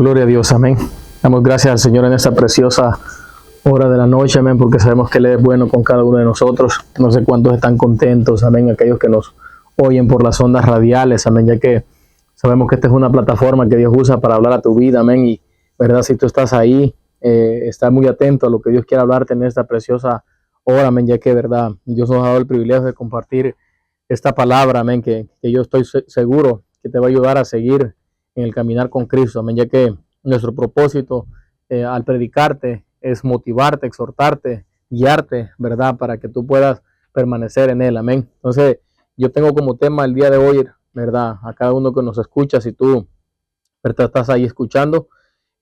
Gloria a Dios, amén. Damos gracias al Señor en esta preciosa hora de la noche, amén, porque sabemos que Él es bueno con cada uno de nosotros. No sé cuántos están contentos, amén, aquellos que nos oyen por las ondas radiales, amén, ya que sabemos que esta es una plataforma que Dios usa para hablar a tu vida, amén, y verdad, si tú estás ahí, está muy atento a lo que Dios quiere hablarte en esta preciosa hora, amén, ya que verdad, Dios nos ha dado el privilegio de compartir esta palabra, amén, que yo estoy seguro que te va a ayudar a seguir en el caminar con Cristo, amén, ya que nuestro propósito al predicarte es motivarte, exhortarte, guiarte, ¿verdad? Para que tú puedas permanecer en Él, amén. Entonces, yo tengo como tema el día de hoy, ¿verdad? A cada uno que nos escucha, si tú, ¿verdad?, estás ahí escuchando,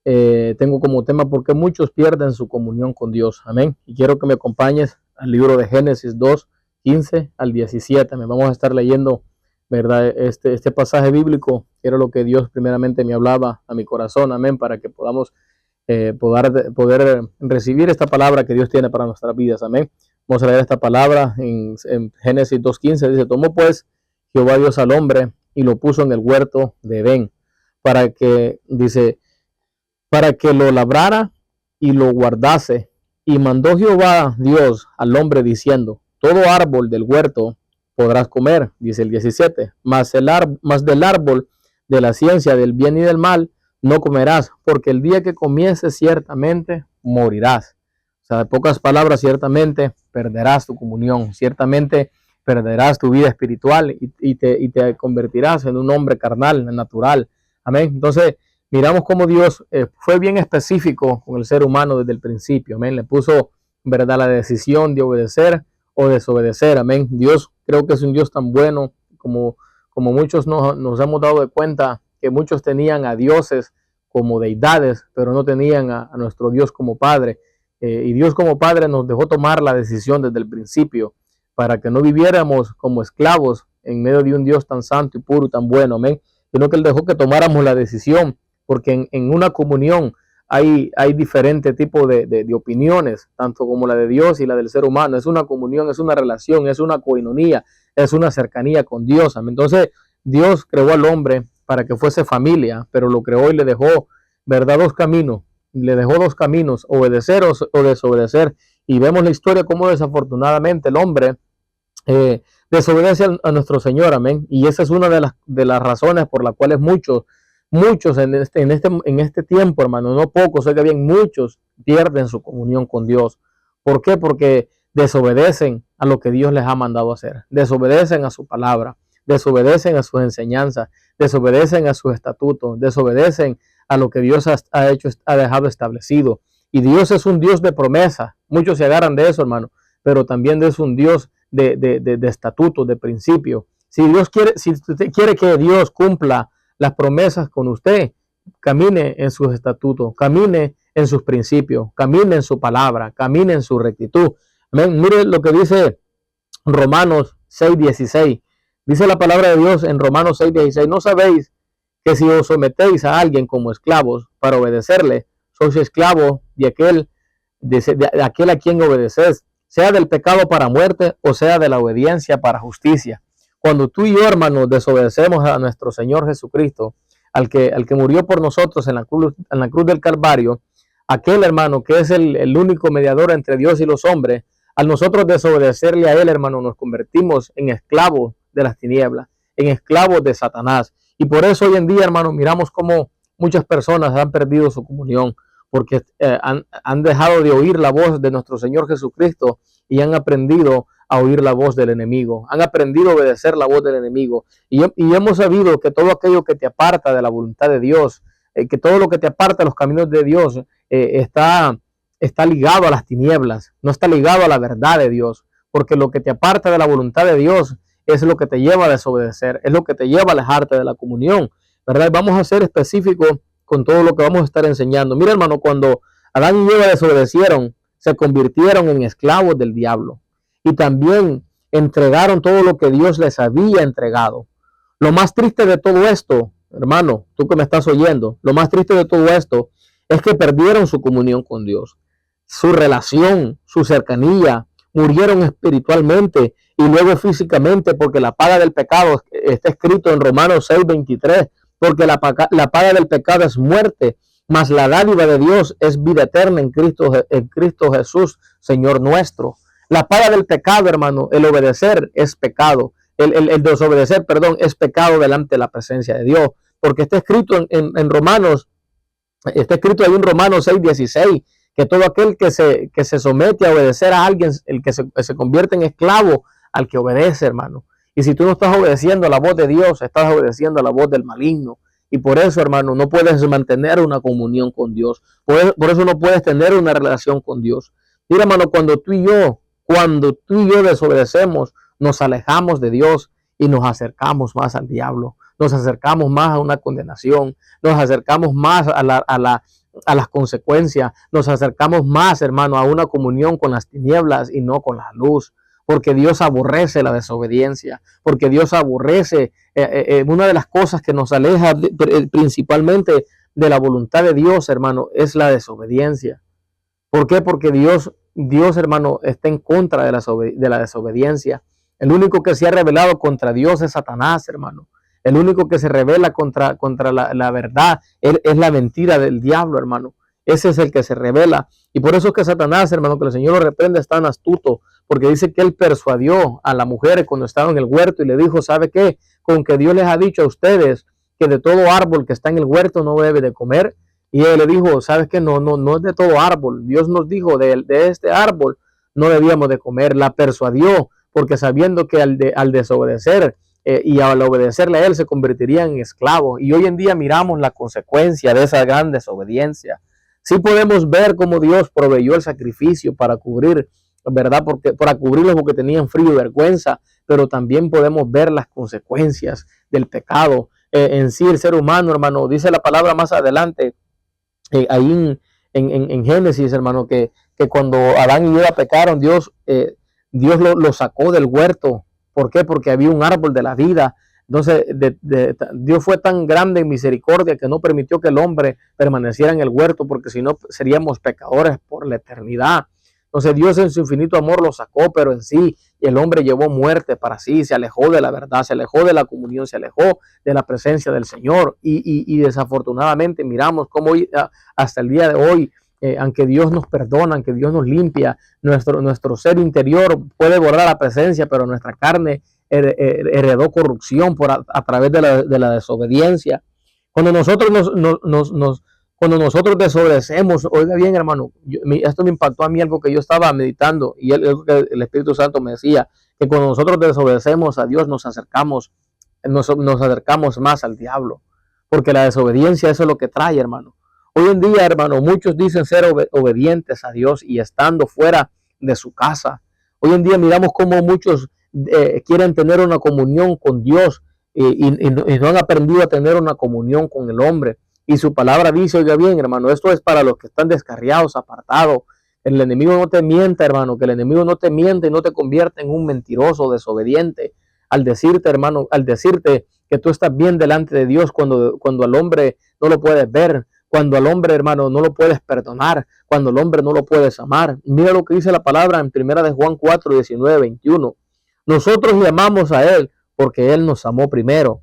tengo como tema por qué muchos pierden su comunión con Dios, amén. Y quiero que me acompañes al libro de Génesis 2, 15 al 17, me vamos a estar leyendo, ¿verdad? Este pasaje bíblico, que era lo que Dios primeramente me hablaba a mi corazón, amén, para que podamos poder recibir esta palabra que Dios tiene para nuestras vidas, amén. Vamos a leer esta palabra en Génesis 2.15, dice: tomó pues Jehová Dios al hombre y lo puso en el huerto de Edén, para que lo labrara y lo guardase, y mandó Jehová Dios al hombre diciendo: todo árbol del huerto podrás comer, dice el 17, mas del árbol de la ciencia del bien y del mal no comerás, porque el día que comieses ciertamente morirás. O sea, de pocas palabras, ciertamente perderás tu comunión, ciertamente perderás tu vida espiritual y te convertirás en un hombre carnal, natural. Amén. Entonces, miramos cómo Dios fue bien específico con el ser humano desde el principio. Amén. Le puso, ¿verdad?, la decisión de obedecer o desobedecer. Amén. Dios creo que es un Dios tan bueno como muchos nos hemos dado de cuenta que muchos tenían a dioses como deidades, pero no tenían a nuestro Dios como Padre. Y Dios como Padre nos dejó tomar la decisión desde el principio para que no viviéramos como esclavos en medio de un Dios tan santo y puro y tan bueno, amén, sino que Él dejó que tomáramos la decisión, porque en una comunión hay diferentes tipos de opiniones, tanto como la de Dios y la del ser humano. Es una comunión, es una relación, es una coinonía, es una cercanía con Dios. Entonces, Dios creó al hombre para que fuese familia, pero lo creó y le dejó, ¿verdad?, dos caminos. Le dejó dos caminos: obedecer o desobedecer. Y vemos la historia como desafortunadamente el hombre desobedece a nuestro Señor, amén. Y esa es una de las razones por las cuales muchos en este tiempo, hermano, no pocos, sé que bien muchos pierden su comunión con Dios. ¿Por qué? Porque desobedecen a lo que Dios les ha mandado hacer, desobedecen a su palabra, desobedecen a sus enseñanzas, desobedecen a sus estatutos, desobedecen a lo que Dios ha dejado establecido. Y Dios es un Dios de promesa. Muchos se agarran de eso, hermano, pero también es un Dios de estatutos, de principios. Si usted quiere que Dios cumpla las promesas con usted, camine en sus estatutos, camine en sus principios, camine en su palabra, camine en su rectitud. Amén. Mire lo que dice Romanos 6:16. Dice la palabra de Dios en Romanos 6:16: ¿no sabéis que si os sometéis a alguien como esclavos para obedecerle, sois esclavos de aquel a quien obedecéis, sea del pecado para muerte o sea de la obediencia para justicia? Cuando tú y yo, hermanos, desobedecemos a nuestro Señor Jesucristo, al que murió por nosotros en la cruz del Calvario, aquel, hermano, que es el único mediador entre Dios y los hombres, al nosotros desobedecerle a Él, hermano, nos convertimos en esclavos de las tinieblas, en esclavos de Satanás. Y por eso hoy en día, hermano, miramos cómo muchas personas han perdido su comunión, porque han dejado de oír la voz de nuestro Señor Jesucristo y han aprendido a oír la voz del enemigo, han aprendido a obedecer la voz del enemigo. Y hemos sabido que todo aquello que te aparta de la voluntad de Dios, que todo lo que te aparta de los caminos de Dios, está ligado a las tinieblas, no está ligado a la verdad de Dios, porque lo que te aparta de la voluntad de Dios es lo que te lleva a desobedecer, es lo que te lleva a alejarte de la comunión, ¿verdad? Vamos a ser específicos con todo lo que vamos a estar enseñando. Mira, hermano, cuando Adán y Eva desobedecieron, se convirtieron en esclavos del diablo y también entregaron todo lo que Dios les había entregado. Lo más triste de todo esto, hermano, tú que me estás oyendo, lo más triste de todo esto es que perdieron su comunión con Dios, su relación, su cercanía, murieron espiritualmente y luego físicamente, porque la paga del pecado está escrito en Romanos 6:23, porque la paga del pecado es muerte Mas la dádiva de Dios es vida eterna en Cristo Jesús, Señor nuestro. La paga del pecado, hermano, el obedecer es pecado. El desobedecer, perdón, es pecado delante de la presencia de Dios. Porque está escrito en Romanos, está escrito ahí en Romanos 6:16, que todo aquel que se somete a obedecer a alguien, el que se convierte en esclavo al que obedece, hermano. Y si tú no estás obedeciendo a la voz de Dios, estás obedeciendo a la voz del maligno. Y por eso, hermano, no puedes mantener una comunión con Dios. Por eso no puedes tener una relación con Dios. Mira, hermano, cuando tú y yo desobedecemos, nos alejamos de Dios y nos acercamos más al diablo. Nos acercamos más a una condenación. Nos acercamos más a las consecuencias. Nos acercamos más, hermano, a una comunión con las tinieblas y no con la luz. Porque Dios aborrece la desobediencia, porque Dios aborrece una de las cosas que nos aleja principalmente de la voluntad de Dios, hermano, es la desobediencia. ¿Por qué? Porque Dios, hermano, está en contra de la desobediencia. El único que se ha rebelado contra Dios es Satanás, hermano. El único que se rebela contra la verdad es la mentira del diablo, hermano. Ese es el que se revela. Y por eso es que Satanás, hermano, que el Señor lo reprende, es tan astuto. Porque dice que él persuadió a la mujer cuando estaba en el huerto y le dijo, ¿sabe qué? Con que Dios les ha dicho a ustedes que de todo árbol que está en el huerto no debe de comer. Y él le dijo, ¿sabes qué? No es de todo árbol. Dios nos dijo de este árbol no debíamos de comer. La persuadió porque sabiendo que al desobedecer y al obedecerle a él se convertiría en esclavo. Y hoy en día miramos la consecuencia de esa gran desobediencia. Sí podemos ver cómo Dios proveyó el sacrificio para cubrir, ¿verdad? Para cubrirlos porque tenían frío y vergüenza, pero también podemos ver las consecuencias del pecado en sí. El ser humano, hermano, dice la palabra más adelante, ahí en Génesis, hermano, que cuando Adán y Eva pecaron, Dios lo sacó del huerto. ¿Por qué? Porque había un árbol de la vida. Entonces, Dios fue tan grande en misericordia que no permitió que el hombre permaneciera en el huerto, porque si no seríamos pecadores por la eternidad. Entonces, Dios en su infinito amor lo sacó, pero en sí el hombre llevó muerte para sí, se alejó de la verdad, se alejó de la comunión, se alejó de la presencia del Señor. Y desafortunadamente miramos cómo hasta el día de hoy, aunque Dios nos perdona, aunque Dios nos limpia, nuestro ser interior puede borrar la presencia, pero nuestra carne heredó corrupción a través de la desobediencia. Cuando nosotros desobedecemos, oiga bien, hermano, esto me impactó a mí, algo que yo estaba meditando, y el Espíritu Santo me decía que cuando nosotros desobedecemos a Dios nos acercamos más al diablo, porque la desobediencia, eso es lo que trae, hermano. Hoy en día, hermano, muchos dicen ser obedientes a Dios y estando fuera de su casa. Hoy en día miramos cómo muchos quieren tener una comunión con Dios y no han aprendido a tener una comunión con el hombre. Y su palabra dice, oiga bien, hermano, esto es para los que están descarriados, apartados. El enemigo no te mienta, hermano, que el enemigo no te miente y no te convierte en un mentiroso, desobediente. Al decirte, hermano, que tú estás bien delante de Dios cuando al hombre no lo puedes ver, cuando al hombre, hermano, no lo puedes perdonar, cuando al hombre no lo puedes amar. Mira lo que dice la palabra en 1 de Juan 4, 19, 21. Nosotros le amamos a Él porque Él nos amó primero.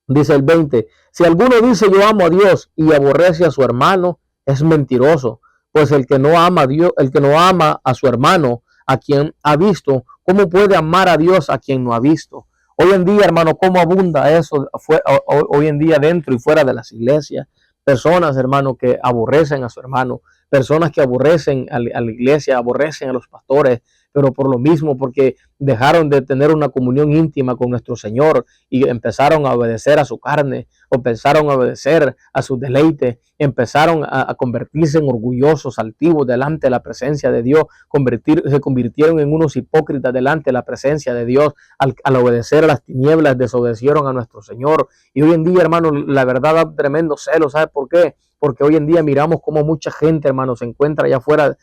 Dice el 20, si alguno dice yo amo a Dios y aborrece a su hermano, es mentiroso, pues el que no ama a Dios, el que no ama a su hermano, a quien ha visto, ¿cómo puede amar a Dios a quien no ha visto? Hoy en día, hermano, ¿cómo abunda eso hoy en día dentro y fuera de las iglesias? Personas, hermano, que aborrecen a su hermano, personas que aborrecen a la iglesia, aborrecen a los pastores, pero por lo mismo, porque dejaron de tener una comunión íntima con nuestro Señor y empezaron a obedecer a su carne, o empezaron a obedecer a sus deleites, empezaron a convertirse en orgullosos, altivos delante de la presencia de Dios, se convirtieron en unos hipócritas delante de la presencia de Dios, al obedecer a las tinieblas, desobedecieron a nuestro Señor. Y hoy en día, hermano, la verdad da tremendo celo. ¿Sabe por qué? Porque hoy en día miramos cómo mucha gente, hermano, se encuentra allá afuera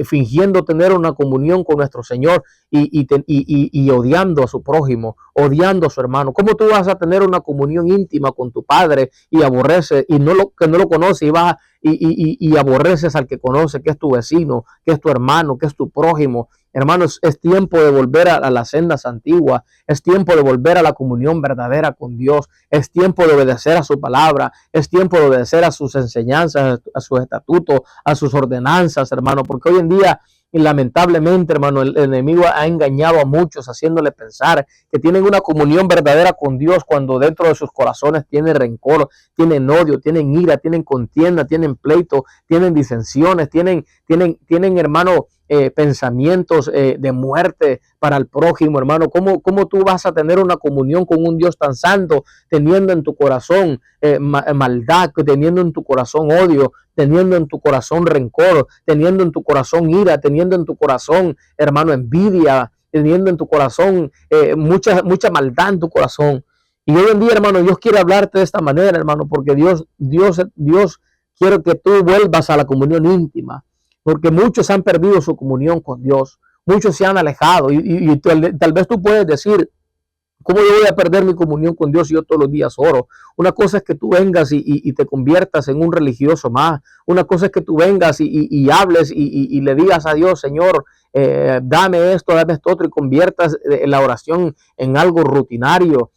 fingiendo tener una comunión con nuestro Señor y odiando a su prójimo, odiando a su hermano. ¿Cómo tú vas a tener una comunión íntima con tu padre y aborreces que no lo conoce y vas y aborreces al que conoce, que es tu vecino, que es tu hermano, que es tu prójimo? Hermanos, es tiempo de volver a las sendas antiguas, es tiempo de volver a la comunión verdadera con Dios, es tiempo de obedecer a su palabra, es tiempo de obedecer a sus enseñanzas, a sus estatutos, a sus ordenanzas, hermano, porque hoy en día, y lamentablemente, hermano, el enemigo ha engañado a muchos haciéndole pensar que tienen una comunión verdadera con Dios cuando dentro de sus corazones tienen rencor, tienen odio, tienen ira, tienen contienda, tienen pleito, tienen disensiones, tienen hermano, pensamientos de muerte para el prójimo, hermano. ¿Cómo tú vas a tener una comunión con un Dios tan santo teniendo en tu corazón maldad, teniendo en tu corazón odio, teniendo en tu corazón rencor, teniendo en tu corazón ira, teniendo en tu corazón, hermano, envidia, teniendo en tu corazón mucha maldad en tu corazón? Y hoy en día, hermano, Dios quiere hablarte de esta manera, hermano, porque Dios quiere que tú vuelvas a la comunión íntima, porque muchos han perdido su comunión con Dios, muchos se han alejado y tal vez tú puedes decir, ¿cómo yo voy a perder mi comunión con Dios si yo todos los días oro? Una cosa es que tú vengas y te conviertas en un religioso más. Una cosa es que tú vengas y hables y le digas a Dios, Señor, dame esto otro, y conviertas la oración en algo rutinario.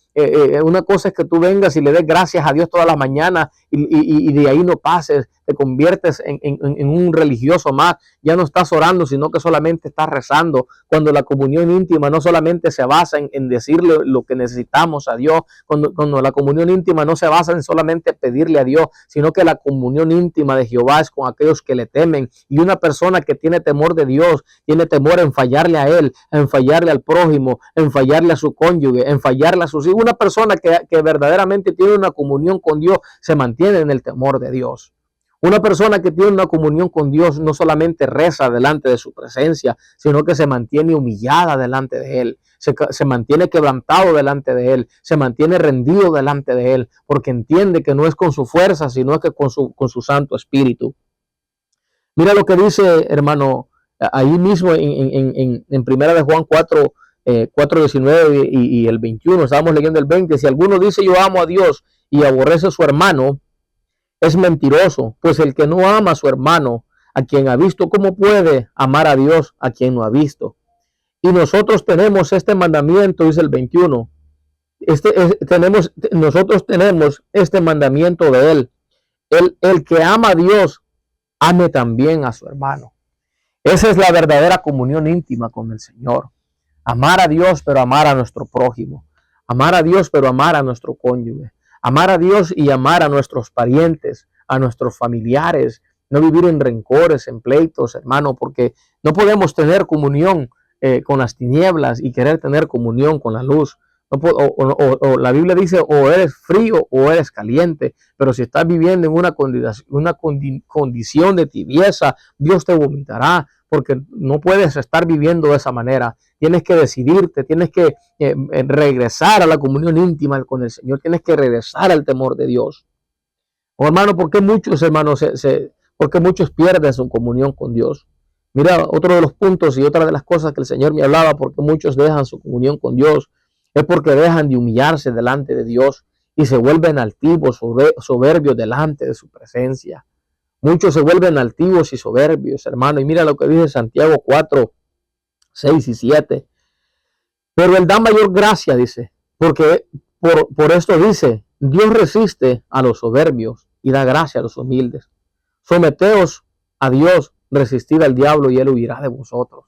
Una cosa es que tú vengas y le des gracias a Dios todas las mañanas y de ahí no pases, te conviertes en un religioso más. Ya no estás orando, sino que solamente estás rezando, cuando la comunión íntima no solamente se basa en decirle lo que necesitamos a Dios, cuando la comunión íntima no se basa en solamente pedirle a Dios, sino que la comunión íntima de Jehová es con aquellos que le temen. Y una persona que tiene temor de Dios, tiene temor en fallarle a Él, en fallarle al prójimo, en fallarle a su cónyuge, en fallarle a sus hijos. Una persona que verdaderamente tiene una comunión con Dios se mantiene en el temor de Dios. Una persona que tiene una comunión con Dios no solamente reza delante de su presencia, sino que se mantiene humillada delante de Él, se mantiene quebrantado delante de Él, se mantiene rendido delante de Él, porque entiende que no es con su fuerza, sino que con su Santo Espíritu. Mira lo que dice, hermano, ahí mismo en Primera de Juan 4, 4:19 y el 21, estábamos leyendo el 20, si alguno dice yo amo a Dios y aborrece a su hermano, es mentiroso, pues el que no ama a su hermano, a quien ha visto, ¿cómo puede amar a Dios a quien no ha visto? Y nosotros tenemos este mandamiento, dice el 21, nosotros tenemos este mandamiento de Él, el que ama a Dios, ame también a su hermano. Esa es la verdadera comunión íntima con el Señor. Amar a Dios, pero amar a nuestro prójimo. Amar a Dios, pero amar a nuestro cónyuge. Amar a Dios y amar a nuestros parientes, a nuestros familiares. No vivir en rencores, en pleitos, hermano, porque no podemos tener comunión con las tinieblas y querer tener comunión con la luz. O la Biblia dice, o eres frío o eres caliente, pero si estás viviendo en una condición de tibieza, Dios te vomitará, porque no puedes estar viviendo de esa manera. Tienes que decidirte, tienes que regresar a la comunión íntima con el Señor, tienes que regresar al temor de Dios. Oh, hermano, ¿por qué muchos hermanos porque muchos pierden su comunión con Dios? Mira, otro de los puntos y otra de las cosas que el Señor me hablaba, porque muchos dejan su comunión con Dios, es porque dejan de humillarse delante de Dios y se vuelven altivos, soberbios delante de su presencia. Muchos se vuelven altivos y soberbios, hermano. Y mira lo que dice Santiago 4, 6 y 7. Pero Él da mayor gracia, dice, porque por esto dice, Dios resiste a los soberbios y da gracia a los humildes. Someteos a Dios, resistid al diablo y Él huirá de vosotros.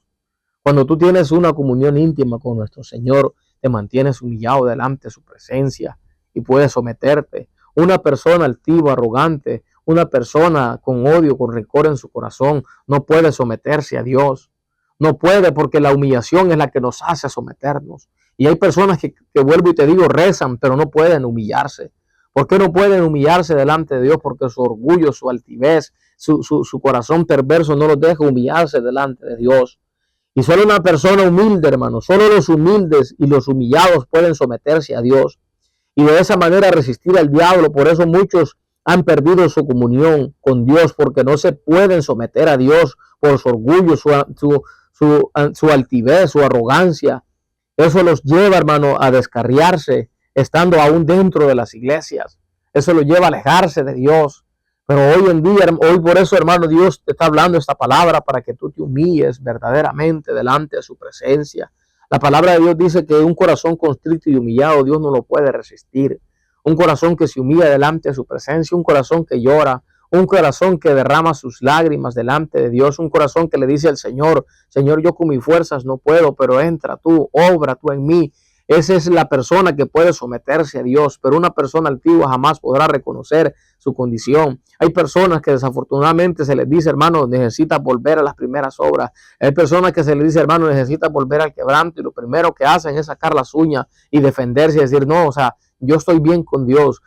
Cuando tú tienes una comunión íntima con nuestro Señor, te mantienes humillado delante de su presencia y puedes someterte. Una persona altiva, arrogante, una persona con odio, con rencor en su corazón, no puede someterse a Dios. No puede, porque la humillación es la que nos hace someternos. Y hay personas que vuelvo y te digo, rezan, pero no pueden humillarse. ¿Por qué no pueden humillarse delante de Dios? Porque su orgullo, su altivez, su corazón perverso no los deja humillarse delante de Dios. Y solo una persona humilde, hermano, solo los humildes y los humillados pueden someterse a Dios y de esa manera resistir al diablo. Por eso muchos han perdido su comunión con Dios, porque no se pueden someter a Dios por su orgullo, su altivez, su arrogancia. Eso los lleva, hermano, a descarriarse, estando aún dentro de las iglesias. Eso los lleva a alejarse de Dios. Pero hoy en día, hoy por eso, hermano, Dios te está hablando esta palabra para que tú te humilles verdaderamente delante de su presencia. La palabra de Dios dice que un corazón constrito y humillado Dios no lo puede resistir. Un corazón que se humilla delante de su presencia, un corazón que llora, un corazón que derrama sus lágrimas delante de Dios, un corazón que le dice al Señor, Señor, yo con mis fuerzas no puedo, pero entra tú, obra tú en mí. Esa es la persona que puede someterse a Dios, pero una persona altiva jamás podrá reconocer su condición. Hay personas que desafortunadamente se les dice, hermano, necesitas volver a las primeras obras. Hay personas que se les dice, hermano, necesitas volver al quebranto, y lo primero que hacen es sacar las uñas y defenderse y decir, no, o sea, yo estoy bien con Dios.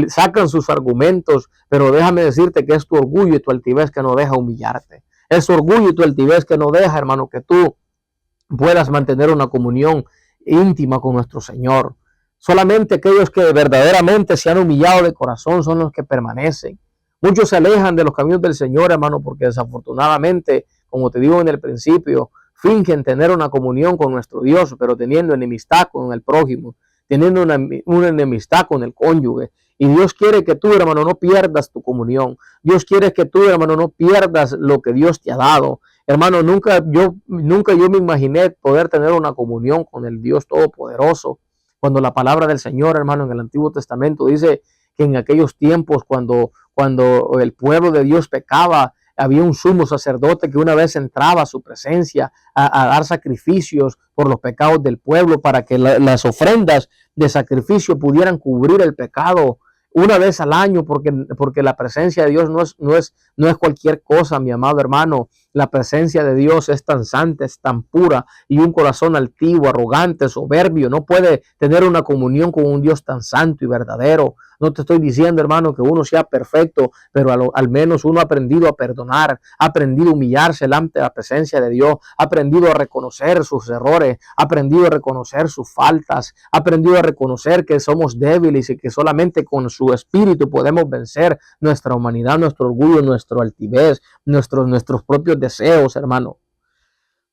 Sacan sus argumentos, pero déjame decirte que es tu orgullo y tu altivez que no deja humillarte. Es tu orgullo y tu altivez que no deja, hermano, que tú puedas mantener una comunión íntima con nuestro Señor. Solamente aquellos que verdaderamente se han humillado de corazón son los que permanecen. Muchos se alejan de los caminos del Señor, hermano, porque desafortunadamente, como te digo en el principio, fingen tener una comunión con nuestro Dios, pero teniendo enemistad con el prójimo, teniendo una enemistad con el cónyuge. Y Dios quiere que tú, hermano, no pierdas tu comunión. Dios quiere que tú, hermano, no pierdas lo que Dios te ha dado. Hermano, nunca yo me imaginé poder tener una comunión con el Dios Todopoderoso. Cuando la palabra del Señor, hermano, en el Antiguo Testamento dice que en aquellos tiempos, cuando el pueblo de Dios pecaba, había un sumo sacerdote que una vez entraba a su presencia a dar sacrificios por los pecados del pueblo para que las ofrendas de sacrificio pudieran cubrir el pecado una vez al año, porque la presencia de Dios no es cualquier cosa, mi amado hermano. La presencia de Dios es tan santa, es tan pura, y un corazón altivo, arrogante, soberbio no puede tener una comunión con un Dios tan santo y verdadero. No te estoy diciendo, hermano, que uno sea perfecto, pero al menos uno ha aprendido a perdonar, ha aprendido a humillarse delante de la presencia de Dios, ha aprendido a reconocer sus errores, ha aprendido a reconocer sus faltas, ha aprendido a reconocer que somos débiles y que solamente con su espíritu podemos vencer nuestra humanidad, nuestro orgullo, nuestra altivez, nuestros propios deseos, hermano.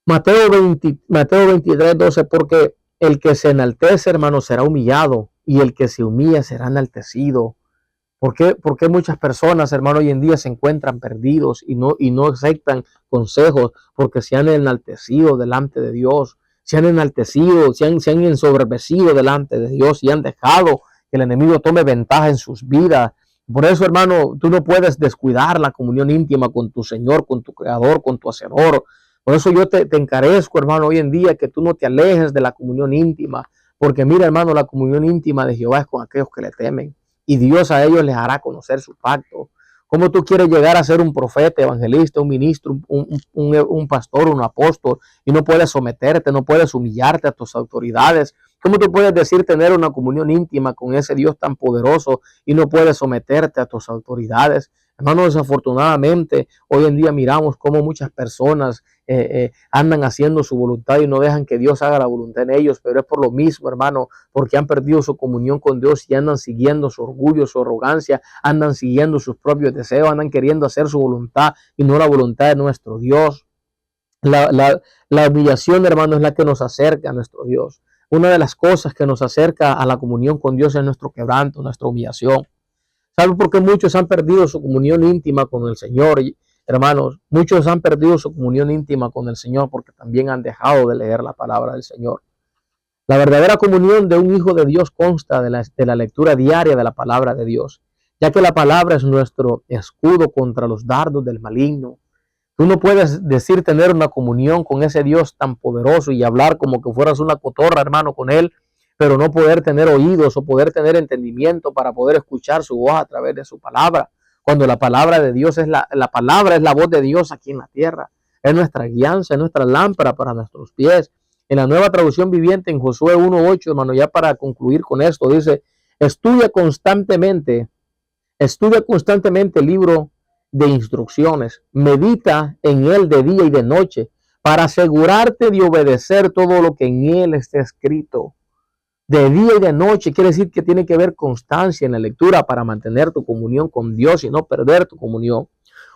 Mateo 23:12, porque el que se enaltece, hermano, será humillado, y el que se humilla será enaltecido. ¿Por qué muchas personas, hermano, hoy en día se encuentran perdidos y no aceptan consejos? Porque se han enaltecido delante de Dios, se han enaltecido, se han ensoberbecido delante de Dios y han dejado que el enemigo tome ventaja en sus vidas. Por eso, hermano, tú no puedes descuidar la comunión íntima con tu Señor, con tu Creador, con tu Hacedor. Por eso yo te encarezco, hermano, hoy en día que tú no te alejes de la comunión íntima. Porque mira, hermano, la comunión íntima de Jehová es con aquellos que le temen, y Dios a ellos les hará conocer su pacto. ¿Cómo tú quieres llegar a ser un profeta, evangelista, un ministro, un pastor, un apóstol, y no puedes someterte, no puedes humillarte a tus autoridades? ¿Cómo tú puedes decir tener una comunión íntima con ese Dios tan poderoso y no puedes someterte a tus autoridades? Hermano, desafortunadamente, hoy en día miramos cómo muchas personas andan haciendo su voluntad y no dejan que Dios haga la voluntad en ellos, pero es por lo mismo, hermano, porque han perdido su comunión con Dios y andan siguiendo su orgullo, su arrogancia, andan siguiendo sus propios deseos, andan queriendo hacer su voluntad y no la voluntad de nuestro Dios. La humillación, hermano, es la que nos acerca a nuestro Dios. Una de las cosas que nos acerca a la comunión con Dios es nuestro quebranto, nuestra humillación. ¿Sabe por qué muchos han perdido su comunión íntima con el Señor? Hermanos, muchos han perdido su comunión íntima con el Señor porque también han dejado de leer la palabra del Señor. La verdadera comunión de un hijo de Dios consta de la lectura diaria de la palabra de Dios, ya que la palabra es nuestro escudo contra los dardos del maligno. Tú no puedes decir tener una comunión con ese Dios tan poderoso y hablar como que fueras una cotorra, hermano, con Él, pero no poder tener oídos o poder tener entendimiento para poder escuchar su voz a través de su palabra. Cuando la palabra de Dios es la palabra, es la voz de Dios aquí en la tierra. Es nuestra guianza, es nuestra lámpara para nuestros pies. En la Nueva Traducción Viviente, en Josué 1:8, hermano, ya para concluir con esto, dice, estudia constantemente el libro de instrucciones, medita en él de día y de noche, para asegurarte de obedecer todo lo que en él está escrito. De día y de noche quiere decir que tiene que haber constancia en la lectura para mantener tu comunión con Dios y no perder tu comunión.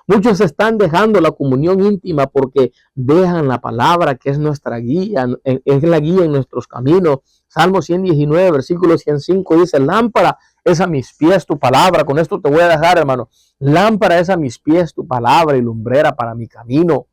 Muchos están dejando la comunión íntima porque dejan la palabra que es nuestra guía, es la guía en nuestros caminos. Salmo 119, versículo 105 dice, lámpara es a mis pies tu palabra. Con esto te voy a dejar, hermano. Lámpara es a mis pies tu palabra y lumbrera para mi camino.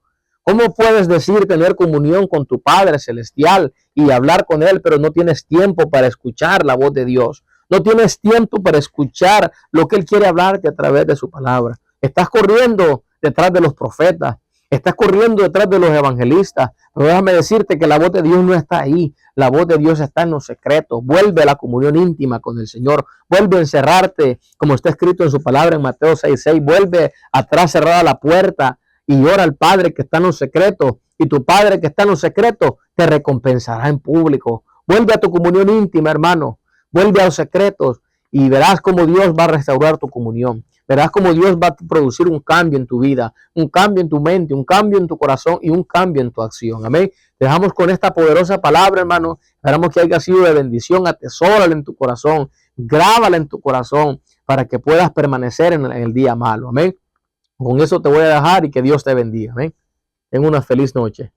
¿Cómo puedes decir tener comunión con tu Padre Celestial y hablar con Él, pero no tienes tiempo para escuchar la voz de Dios? No tienes tiempo para escuchar lo que Él quiere hablarte a través de su palabra. Estás corriendo detrás de los profetas. Estás corriendo detrás de los evangelistas. Pero déjame decirte que la voz de Dios no está ahí. La voz de Dios está en los secretos. Vuelve a la comunión íntima con el Señor. Vuelve a encerrarte, como está escrito en su palabra en Mateo 6:6. Vuelve atrás cerrada la puerta y ora al Padre que está en los secretos. Y tu Padre que está en los secretos te recompensará en público. Vuelve a tu comunión íntima, hermano. Vuelve a los secretos y verás cómo Dios va a restaurar tu comunión. Verás cómo Dios va a producir un cambio en tu vida, un cambio en tu mente, un cambio en tu corazón y un cambio en tu acción. Amén. Te dejamos con esta poderosa palabra, hermano. Esperamos que haya sido de bendición. Atesórala en tu corazón. Grábala en tu corazón para que puedas permanecer en el día malo. Amén. Con eso te voy a dejar y que Dios te bendiga. Amén. Ten una feliz noche.